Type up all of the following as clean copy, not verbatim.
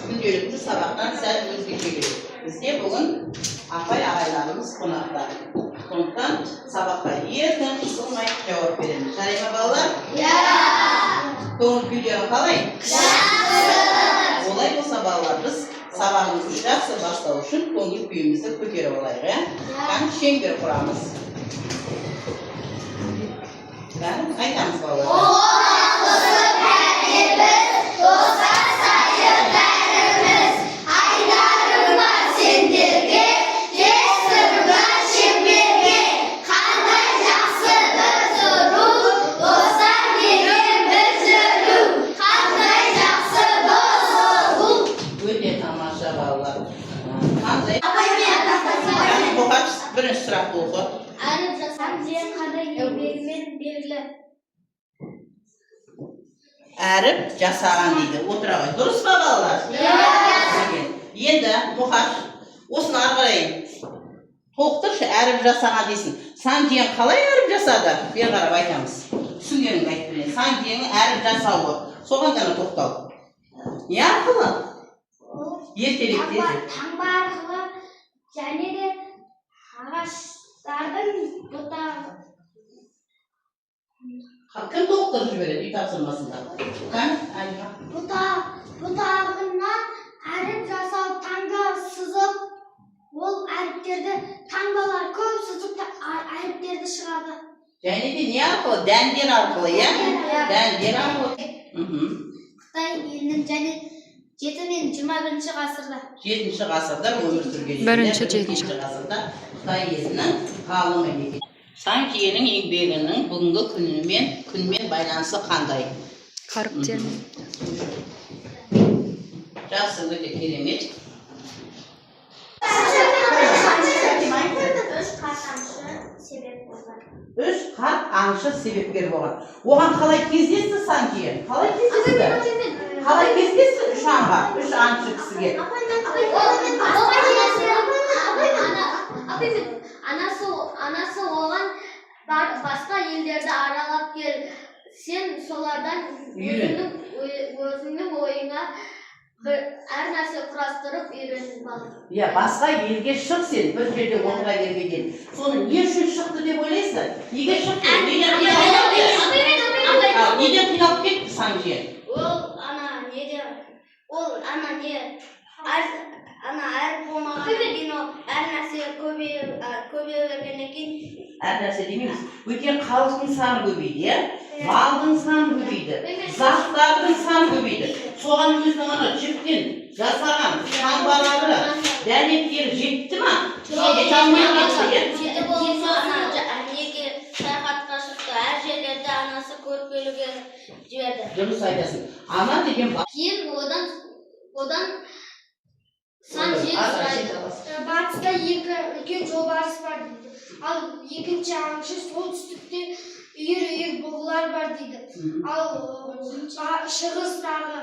күнделікті сабақтан сәл өзгеше келеді. Бізде бүгін апай ағайларымыз қонақта. Сондықтан сабаққа еркін қысылмай жауап береміз. Жарай ма балалар? Көңіл күйлері қалай? Олай болса балалар, біз сабағымызды жақсы бастау үшін көңіл күйімізді көтеріп алайық, шеңбер құрамыз. Айтамыз балалар. Бірінші сұрақты оқы. Әріп жасам деген қандай еңбегімен белгілі? Әріп жасаған дейді. Отыра ғой. Дұрыс па балалар? Енді Мұқаш, осыны ары қарай тоқтыршы, әріп жасаған дейсің. Сан деген қалай әріп жасады? Бер қарап айтамыз. Түсінгеніңді айтып берейін. Сан дегеннің әріп жасауы. Соған ғана тоқтал. Не арқылы? Ертеректе. Таңба арқылы және де ағаштардың бұтағы. Кім тоқтырып жібереді үй тапсырмасында? Бұтағынан әріп жасау, таңба сызып, ол әріптерді, таңбалар көп сызып әріптерді шығарды. Және де не арқылы? Дәндер арқылы, иә? Дәндер арқылы. Қытай елінің және 7 мен 21 ғасырда. 7 ғасырда өмір сүрген. 1-7 ғасырда Қытай елінің ғалым мемлекет. Сан киенің еңбегінің бүгінгі күнмен байланысы қандай? Қаріптермен. Жақсы, өте керемет. Үш қарт аңшы себепкер болған. Оған қалай кездесті сан киен? Қалай кездесті? Қалай кездесті үш аңға, үш аңшы кісіге? Анасы оған басқа елдерді аралап кел. Сен солардан өзіңнің ойыңа әр нәрсе құрастырып үйреніп алдың. Басқа елге шық сен, бір жерде отыра бермеген. Соны не үшін шықты деп ойлайсың? Неге шықты? Неден қиналып кетті сан киен? Әр болмаған кейін әр нәрсе көбейе бергеннен кейін. Әр нәрсе демейміз. Өйткені халықтың саны көбейді, малдың саны көбейді, заттардың саны көбейді. Соған өзінің жіптен жасаған таңбалары, дәнектері жетті ма? Жете болса, неге саяхатқа шықты, әр жерлерде анасы көріп келуге жіберді. Дұрыс айтасың. Ана деген кейін одан сан жер сұрайды. Батыста екі үлкен жолбарыс бар дейді. Ал екінші аңшы солтүстікте үйір бұғылар бар дейді. Ал шығыстағы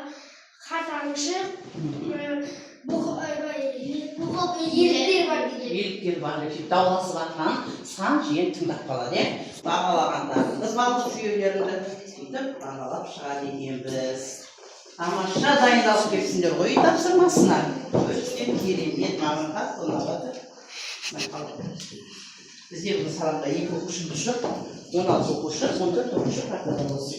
қарт аңшы еліктер бар дейді. Еліктер бар деп дауласып жатқан сан жиен тыңдап қалады. Бағалағандарымыз балдық жүйелерінде сөйтіп бағалап шығады екенбіз. Тамаша дайындалып келсіңдер ғой тапсырмасына. Өте керемет, маған қатты ұнады. Бізде бұл сабақта 2 оқушымыз жоқ, 16 оқушы, 14 оқушы қартада осы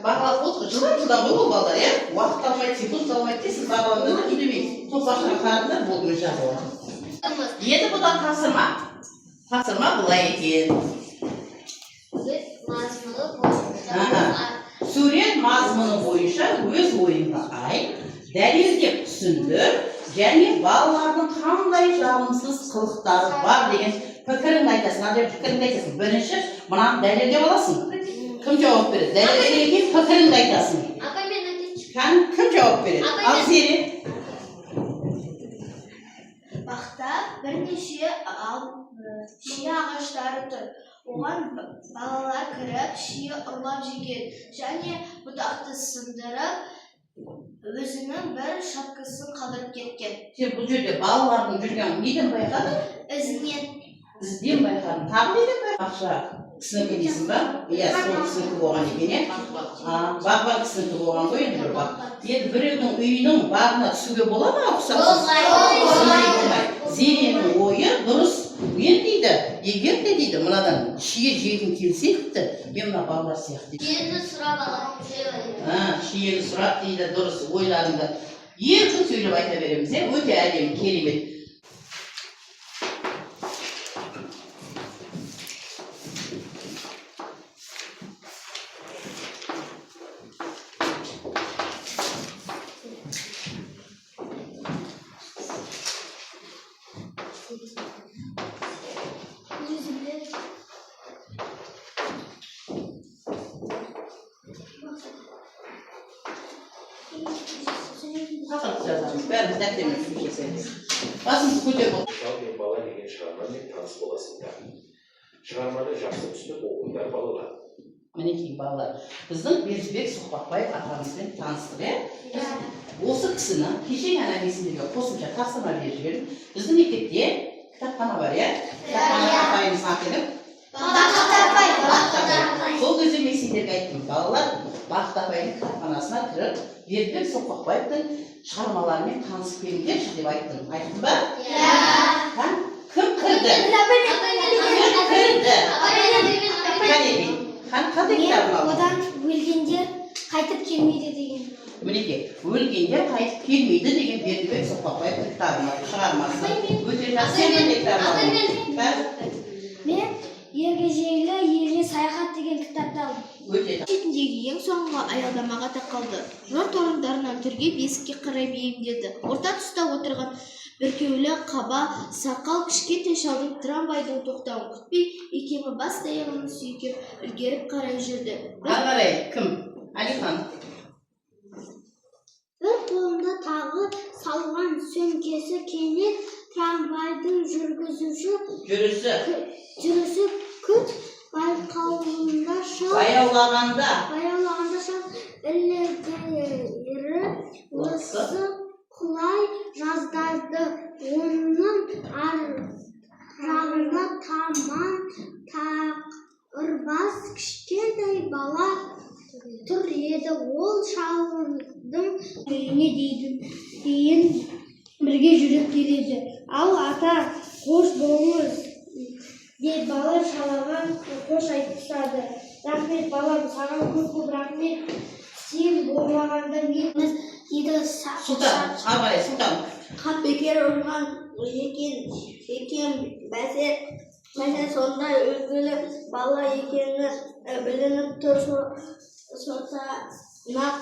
бағалап отыр, жылдан бұл балдар, уақыт алмайды, секунд алмайды дейсіз, бағаланды да үндемейді. Топ башына қарыңдар, болды өз жағылы. Енді бұдан тапсырма бұлай екен. Сурет мазмұны бойынша өз ойыңды айт, дәлелдеп түсіндір, және балалардың қандай жағымсыз қылықтары бар деген пікіріңді айтасың. Бірінші, мынаны дәлелдеп аласың. Кім жауап береді? Дәлелдеген кейін пікіріңді айтасың. Кім жауап береді? Ал сері. Бақта бірнеше шие ағаштары тұр. Оған балалар кіріп, шие ұрлап жеген және бұтақты сындырып, өзінің бір шапкасын қалдырып кеткен. Сен бұл жерде балалардың жүрген неден байқадың? Ізінен. Ізден байқадың. Тағы неден байқадың? Кісінікі дейсің ба? Иә, сол кісінікі болған екен, иә? Бағбан кісінікі болған ғой енді бір бақ. Енді біреудің үйінің бағына түсуге бола ма ұқсатсыз? Болмайды. Зеренің ойы дұрыс. Мен дейді, егер де дейді, мынадан шие жегім келсе тіпті, мен мына балалар сияқты дейді. Шиені сұрап алады. Шиені сұрап дейді, дұрыс ойларыңды. Еркін сөйлеп айта береміз, өте әдемі, керемет. Тақырып жазамыз, бәріміз дәптермен жұмыс жасаймыз. Басымызды көтеріп отыр. Шал мен бала деген шығармамен таныс боласыңдар. Шығарманы жақсы түсініп оқыңдар балалар. Мінекей балалар, біздің Бердібек Соқпақбаев атамызбен таныстық, иә? Осы кісіні кеше ғана сендерге қосымша тапсырма беріп жібердім. Біздің мектепте кітапхана бар, иә? Кітапхана апайымыздың аты кім? Бақыт апай. Сол кезде мен сендерге айттым, балалар Бақыт апайдың кітапханасына кіріп, Бердібек Соқпақбаевтың шығармаларымен танысып келіңдерші деп айттым. Айттым ба? Иә. Кім кірді? Қандай кітабын алды? Одан өлгендер қайтып келмейді деген. Мінекей, өлгендер қайтып келмейді деген Бердібек Соқпақбаевтың кітабын алды, шығармасы. Өте жақсы кітабын алды. Мен ергежейлі еліне саяхат деген кітапты алдым. Өте Шетіндегі ең соңғы аялдамаға тақалды. Жұрт орындарынан түрге бесікке қарай бейімдеді. Орта тұста отырған бүркеулі қаба сақал кішкентай шалдың трамвайдың тоқтауын күтпей икемі бас таяғын сүйкеп үлгеріп қарай жүрді. Ағарай, кім? Алихан. Бір қолында тағы салған сөмкесі кенет трамвайдың жүргізуші жүрісі күт байқауында Баяулағанда шал ілгері осы құлай жаздады. Оның аржағында таман тақырбас кішкентай бала тұр еді. Ол шалдың үйіне дейін бірге жүріп келеді. Ал ата, қош болыңыз деп бала шалаға қош айтысады. Рахмет балам, саған көп рахмет. Сен болмағанда мен дейді Сұлтан, ағарай, Сұлтан. Қап бекер ұрған екен бәсе сонда үлгілі бала екені білініп тұр. Сотанақ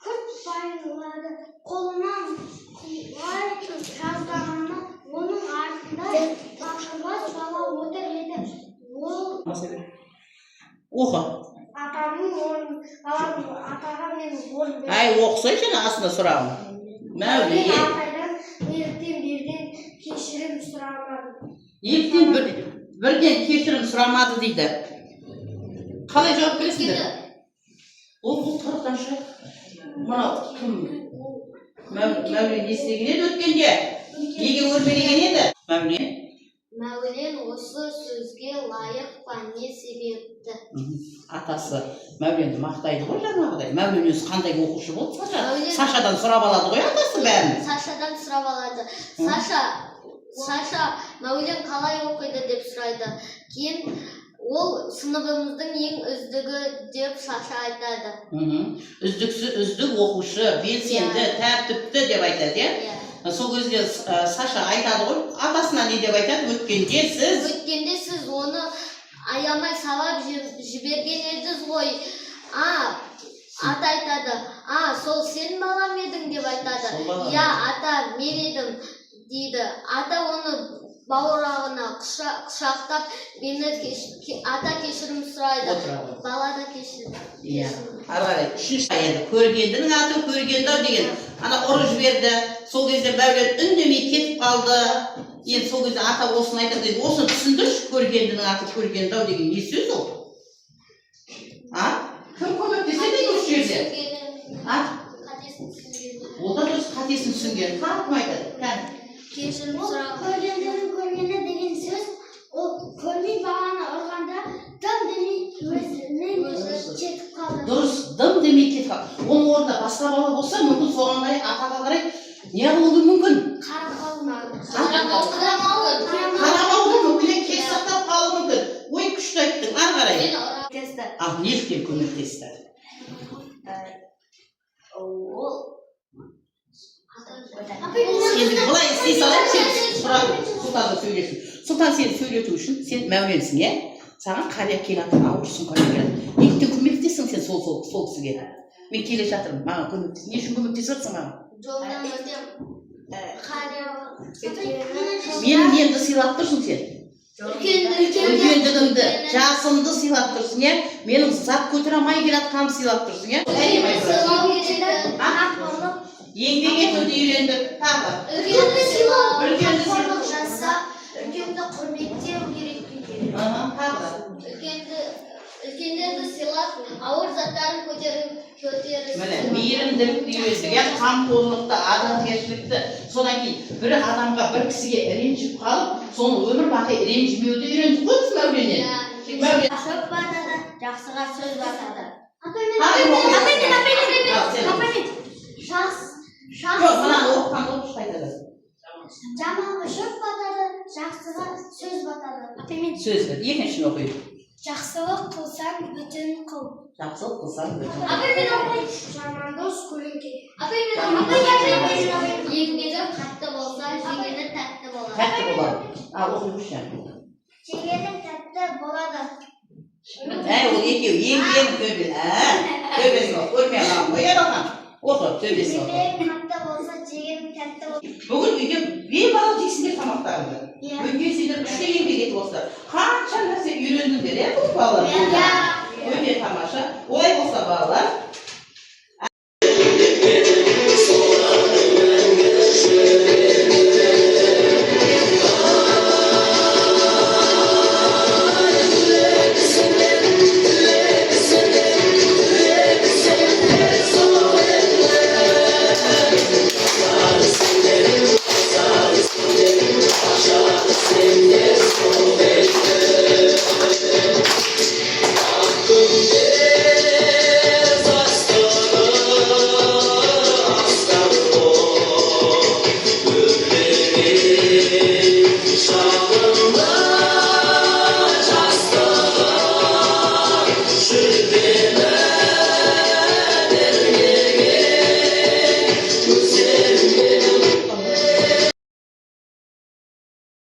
күт байлады. Қолынан құлай жаздағаны оның артында тақырбас бала отыр еді. Ол Оқы. атаға мен орын берді. Ай, оқысайшы астында сұрағым. Мәуле. Атайдан ертең берден кешірім сұрамады. Ертең бірден кешірім сұрамады дейді. Қалай жауап бересіңдер? Ол тұрықтан шығып. Мынау кім? Мәуле не істеген еді өткенде? Неге өрмелеген еді? Мәуле? Мәулен осы сөзге лайық па, не себепті? Атасы Мәуленді мақтайды ғой жаңағыдай. Мәулен өзі қандай оқушы болды? Сашадан сұрап алады ғой атасы бәрін. Сашадан сұрап алады. Саша, Мәулен қалай оқиды деп сұрайды. Кейін ол сыныбымыздың ең үздігі деп Саша айтады. Үздік оқушы, белсенді, тәртіпті деп айтады, иә? Сол кезде Саша айтады ғой, атасына не деп айтады? Өткенде сіз оны аямай сабап жіберген едіңіз ғой. Ата айтады, сол сен балам едің деп айтады. Я, ата, мен едім дейді. Ата оны бауырағына құшақтап, ата кешірім сұрайды. Бала да кешірім. Иә. Арғарай, үшінші аяды. Көргендінің аты көргенді деген. Ана ұры жіберді. Сол кезде Мәулен үндемей кетіп қалды. Енді сол кезде ата осыны айтады. Осыны түсіндірші, көргендінің аты көргенді деген не сөз ол? Кім көмектесе де осы жерде? Ол да дұрыс қатесін түсінген. Кім айтады? Кешірім сұрап. Көргендерін көргені деген сөз, Ол көрмей баланы ұрғанда дым демей өзінен өзі кетіп қалды. Дұрыс, дым демей кетіп қалды. Оның орнында басқа бала болса, мүмкін соған қарай, атаға қарай не болуы мүмкін? Қарамауы мүмкін, кек сақтап қалуы мүмкін. Ой, күшті айттың, ары қарай. Ал неліктен көмектесті? Енді былай істей салайық, сен Сұлтанды сөйлесін. Сұлтан сені сөйлету үшін, сен мәуленсің, е? Саған қария келатыр, ауырсың қария келатыр. Неліктен көмектессің сен сол кісіге? Мен келе жатырмын, маған көмектесің. Не үшін көмектесіп жатсың маған? Жолдан өтем. Менің немді сыйлап тұрсың сен? Үлкендігімді, жасымды сыйлап тұрсың, е? Менің зат көтере алмай келатқанымды сыйлап тұрсың, е? Еңбек етуді үйрендік, тағы. Үлкенді құрметтеу керек дейді. Тағы. Үлкендерді сыйлап, ауыр заттарын көтеріп. Міне, мейірімділікті үйрендік, қамқорлықты, адамгершілікті. Содан кейін бір адамға, бір кісіге ренжіп қалып, соны өмір бақи ренжімеуді үйрендік қой біз мәуленнен. Шөп батады, жақсыға сөз батады. Жоқ, мынаны оқыған оқыш қайтады. Жаманға шөп батады, жақсыға сөз батады. Сөз бет, екіншін оқиды. Жақсылық қылсаң, бүтін қыл. Жақсылық қылсаң бүтін. Жаман дос көлеңке. Еңбегі қатты болса, жеңені тәтті болады. Тәтті болады. Ал оқиғышы. Жеңгенің тәтті болады. Ол екеу, еңбегін төбе. Төбесін оқы, көрмей қалам ғой аралған. Оқы, төбесін оқы. Еңбегің қатты болса, жеңгенің тәтті болады. Бүгін үйде бейбала жейсіңдер тамақтарыңды. Өйткені сендер күшті еңбек етіп осылар. Қанша нәрсе үйрендіңдер, бұл балалар? Өте тамаша.